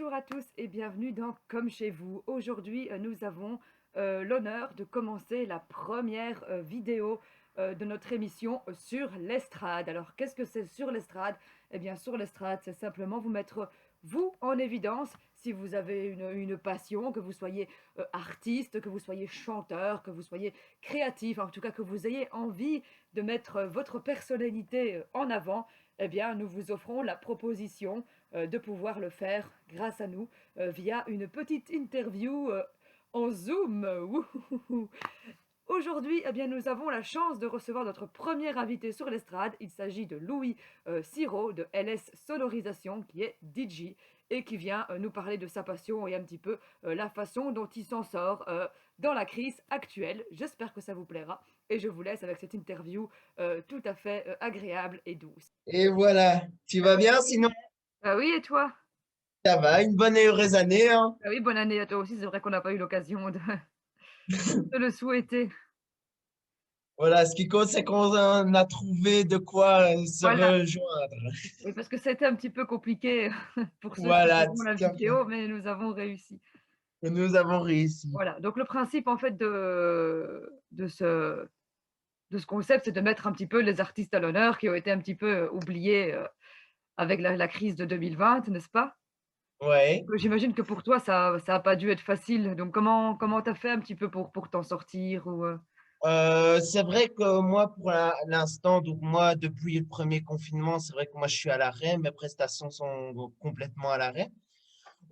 Bonjour à tous et bienvenue dans Comme chez vous. Aujourd'hui, nous avons l'honneur de commencer la première vidéo de notre émission sur l'estrade. Alors, qu'est-ce que c'est sur l'estrade? Eh bien, sur l'estrade, c'est simplement vous mettre vous en évidence si vous avez une passion, que vous soyez artiste, que vous soyez chanteur, que vous soyez créatif, en tout cas que vous ayez envie de mettre votre personnalité en avant. Eh bien, nous vous offrons la proposition de pouvoir le faire grâce à nous via une petite interview en Zoom. Wouhouhou. Aujourd'hui, eh bien, nous avons la chance de recevoir notre premier invité sur l'estrade. Il s'agit de Louis Siro de LS Sonorisation, qui est DJ et qui vient nous parler de sa passion et un petit peu la façon dont il s'en sort dans la crise actuelle. J'espère que ça vous plaira et je vous laisse avec cette interview tout à fait agréable et douce. Et voilà, tu vas bien sinon? Ah oui, et toi? Ça va, une bonne et heureuse année, hein? Ah oui, bonne année à toi aussi. C'est vrai qu'on n'a pas eu l'occasion de de le souhaiter. Voilà, ce qui compte, c'est qu'on a trouvé de quoi se Voilà, rejoindre. oui, parce que c'était un petit peu compliqué pour ceux qui Voilà, verront la tout à fait. vidéo, mais nous avons réussi. Nous avons réussi. Voilà, donc le principe en fait de ce concept, c'est de mettre un petit peu les artistes à l'honneur qui ont été un petit peu, oubliés, avec la crise de 2020, n'est-ce pas? Ouais. J'imagine que pour toi ça a pas dû être facile, donc comment tu as fait un petit peu pour t'en sortir ou? C'est vrai que moi, pour l'instant, donc moi, depuis le premier confinement, c'est vrai que moi, je suis à l'arrêt. Mes prestations sont complètement à l'arrêt.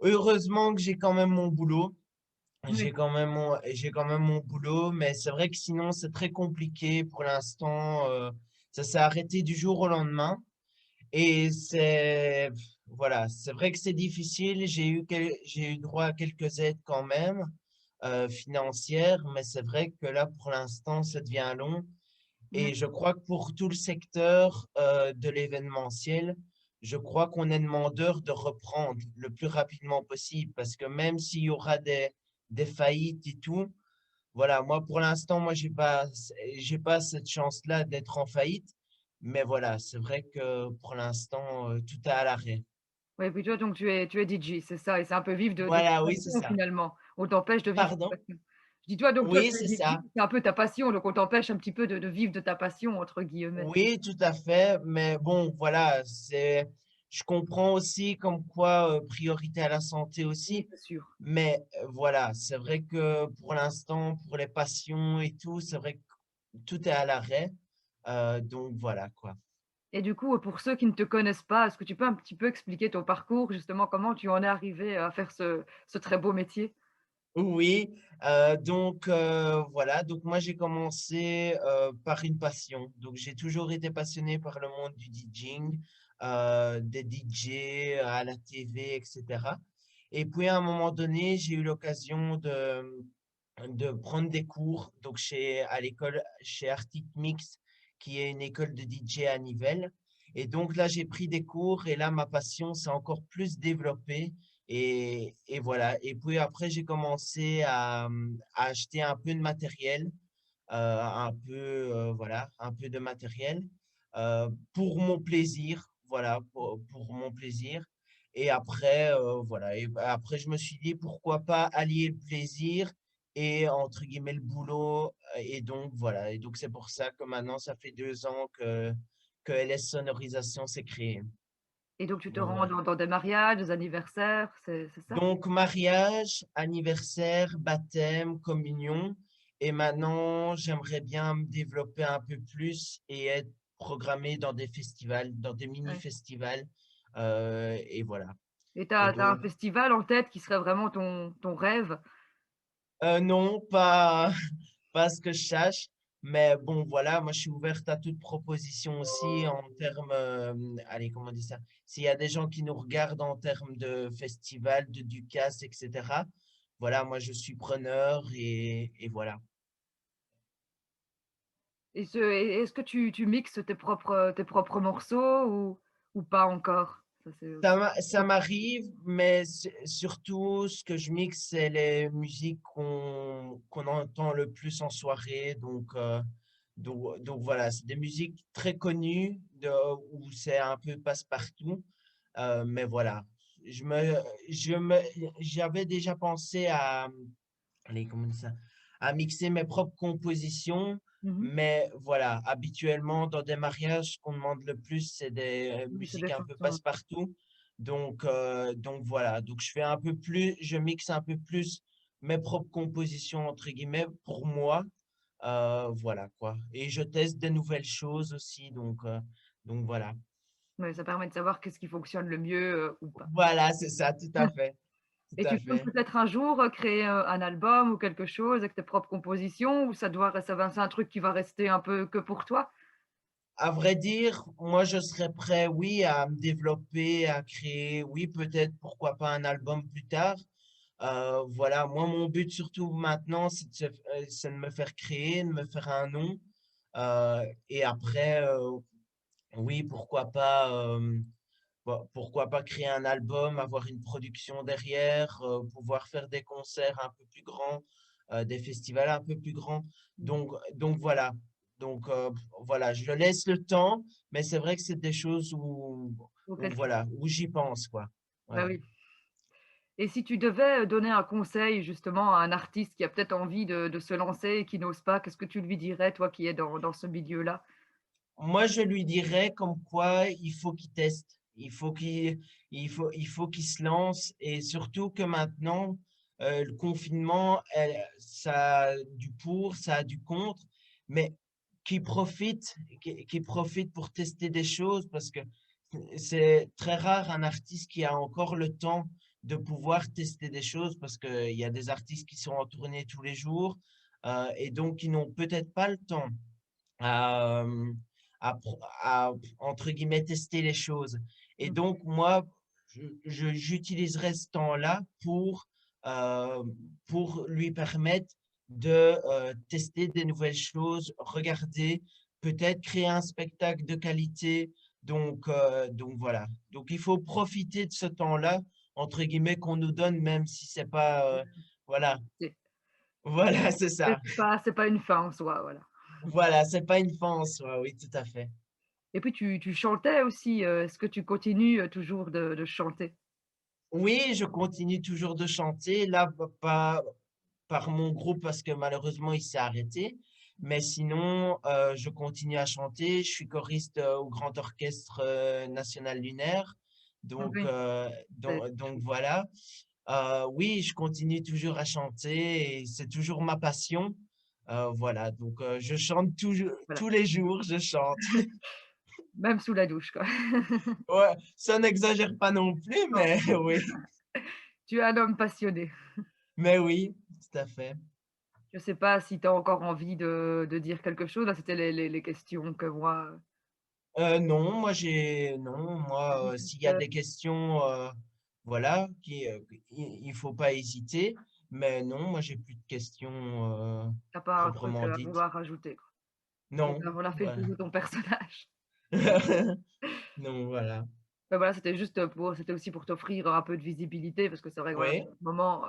Heureusement que j'ai quand même mon boulot. Oui. J'ai quand même mon boulot, mais c'est vrai que sinon, c'est très compliqué pour l'instant. Ça s'est arrêté du jour au lendemain. Et voilà, c'est vrai que c'est difficile. J'ai eu droit à quelques aides quand même, financières, mais c'est vrai que là, pour l'instant, ça devient long. Mmh. Et je crois que pour tout le secteur, de l'événementiel, je crois qu'on est demandeur de reprendre le plus rapidement possible parce que même s'il y aura des faillites et tout, voilà, moi, pour l'instant, moi, j'ai pas cette chance-là d'être en faillite. Mais voilà, c'est vrai que pour l'instant, tout est à l'arrêt. Ouais, puis toi donc tu es DJ, c'est ça? Et c'est un peu vivre de ta Voilà, oui, c'est passion ça. finalement. On t'empêche de vivre ta Pardon? passion. Je dis toi donc toi Oui, tu es c'est DJ, ça. c'est un peu ta passion, donc on t'empêche un petit peu de «vivre de ta passion» entre guillemets. Oui, tout à fait. Mais bon, voilà, je comprends aussi comme quoi, priorité à la santé Oui, aussi. c'est sûr. Mais voilà, c'est vrai que pour l'instant, pour les passions et tout, c'est vrai que tout est à l'arrêt. Donc voilà, quoi. Et du coup, pour ceux qui ne te connaissent pas, est-ce que tu peux un petit peu expliquer ton parcours, justement, comment tu en es arrivé à faire ce très beau métier? Oui, donc voilà, donc moi j'ai commencé par une passion. Donc j'ai toujours été passionné par le monde du DJing, des DJ à la TV, etc. Et puis à un moment donné, j'ai eu l'occasion de prendre des cours donc à l'école chez Arctic Mix, qui est une école de DJ à Nivelles. Et donc là, j'ai pris des cours et là, ma passion s'est encore plus développée. Et voilà. Et puis après, j'ai commencé à acheter un peu de matériel, voilà, un peu de matériel pour mon plaisir, voilà, pour mon plaisir. Et après, voilà. Et après, je me suis dit, pourquoi pas allier le plaisir et entre guillemets le boulot. Et donc, voilà. Et donc, c'est pour ça que maintenant, ça fait 2 ans que LS Sonorisation s'est créé. Et donc tu te Donc, rends voilà. dans des mariages, des anniversaires, c'est ça? Donc, mariage, anniversaire, baptême, communion. Et maintenant, j'aimerais bien me développer un peu plus et être programmé dans des festivals, dans des Ouais. mini-festivals. Et voilà. Et tu Et as un donc, festival en tête qui serait vraiment ton rêve? non, pas, pas ce que je sache. Mais bon, voilà, moi, je suis ouverte à toute proposition aussi en termes, allez, comment on dit ça? S'il y a des gens qui nous regardent en termes de festival, de Ducasse, etc. Voilà, moi, je suis preneur et voilà. Et est-ce que tu mixes tes propres morceaux ou pas encore? Ça c'est aussi Ça m'arrive, mais surtout, ce que je mixe, c'est les musiques qu'on entend le plus en soirée. Donc voilà, c'est des musiques très connues où c'est un peu passe-partout. Mais voilà, je me, je me, j'avais déjà pensé à, allez, comment on dit ça, à mixer mes propres compositions, Mmh. mais voilà, habituellement, dans des mariages, ce qu'on demande le plus, c'est des Oui, c'est des musiques un peu chansons. passe-partout. Donc voilà, donc je fais un peu plus, je mixe un peu plus mes propres compositions, entre guillemets, pour moi. Voilà quoi. Et je teste de nouvelles choses aussi, donc voilà. Ouais, ça permet de savoir qu'est-ce qui fonctionne le mieux, ou pas. Voilà, c'est ça, tout à fait, Et tout à tu comptes fait. peut-être un jour, créer, un album ou quelque chose avec tes propres compositions ou c'est un truc qui va rester un peu que pour toi? À vrai dire, moi, je serais prêt, oui, à me développer, à créer, oui, peut-être, pourquoi pas un album plus tard. Voilà, moi, mon but surtout maintenant, c'est de me faire créer, de me faire un nom. Et après, oui, pourquoi pas créer un album, avoir une production derrière, pouvoir faire des concerts un peu plus grands, des festivals un peu plus grands. Mmh. Donc voilà. Voilà, je laisse le temps, mais c'est vrai que c'est des choses où Auquel tu voilà, où j'y pense, quoi. bah, Voilà. oui. Et si tu devais, donner un conseil justement à un artiste qui a peut-être envie de se lancer et qui n'ose pas, qu'est-ce que tu lui dirais, toi qui es dans ce milieu-là? Moi, je lui dirais comme quoi il faut qu'il teste. Il faut qu'il se lance et surtout que maintenant, le confinement, ça a du pour, ça a du contre, mais qu'il profite pour tester des choses parce que c'est très rare un artiste qui a encore le temps de pouvoir tester des choses parce qu'il y a des artistes qui sont en tournée tous les jours et donc ils n'ont peut-être pas le temps à, entre guillemets, tester les choses. Et Mmh. donc, moi, j'utiliserai ce temps-là euh, pour lui permettre de tester des nouvelles choses, regarder, peut-être créer un spectacle de qualité. Donc voilà. Donc, il faut profiter de ce temps-là, entre guillemets, qu'on nous donne, même si c'est pas, voilà, C'est voilà, c'est ça. c'est pas une fin en soi, voilà. Voilà, c'est pas une fin en soi, oui, tout à fait. Et puis tu chantais aussi, est-ce que tu continues, toujours de chanter? Oui, je continue toujours de chanter. Là, pas par mon groupe parce que malheureusement, il s'est arrêté. Mais sinon, je continue à chanter. Je suis choriste au Grand Orchestre National Lunaire. Oui, c'est Donc voilà. Oui, je continue toujours à chanter et c'est toujours ma passion. Voilà, donc je chante toujours, voilà, tous les jours, je chante. même sous la douche, quoi. Ouais, ça n'exagère pas non plus, Non, mais oui, tu es un homme passionné. mais oui, tout à fait. Je sais pas si tu as encore envie de dire quelque chose? Là, c'était les questions que moi, Non, non, moi, s'il y a des questions, voilà, il faut pas hésiter. Mais non, moi, j'ai plus de questions, tu as pas un truc, proprement à dites. vouloir rajouter, quoi. Non, On a fait le voilà. tour de ton personnage. Non, voilà. Bah, voilà, c'était aussi pour t'offrir un peu de visibilité parce que c'est vrai que voilà, Oui, en ce moment,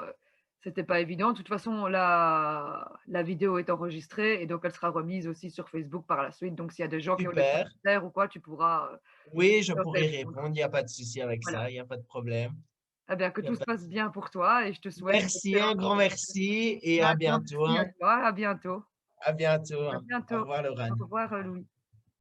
c'était pas évident. De toute façon, la vidéo est enregistrée et donc elle sera remise aussi sur Facebook par la suite. Donc s'il y a des gens qui ont des super. commentaires ou quoi, tu pourras, Oui, je leur pourrais répondre. répondre, il n'y a pas de souci avec Voilà. ça, il n'y a pas de problème. Eh bien, que Il y a tout se pas de passe souci. bien pour toi et je te souhaite Merci, un d'excellentes grand merci et bah, à un grand bientôt, merci à hein. toi, à bientôt. À bientôt, À hein. Au bientôt. revoir, Au Laurent. revoir, Louis.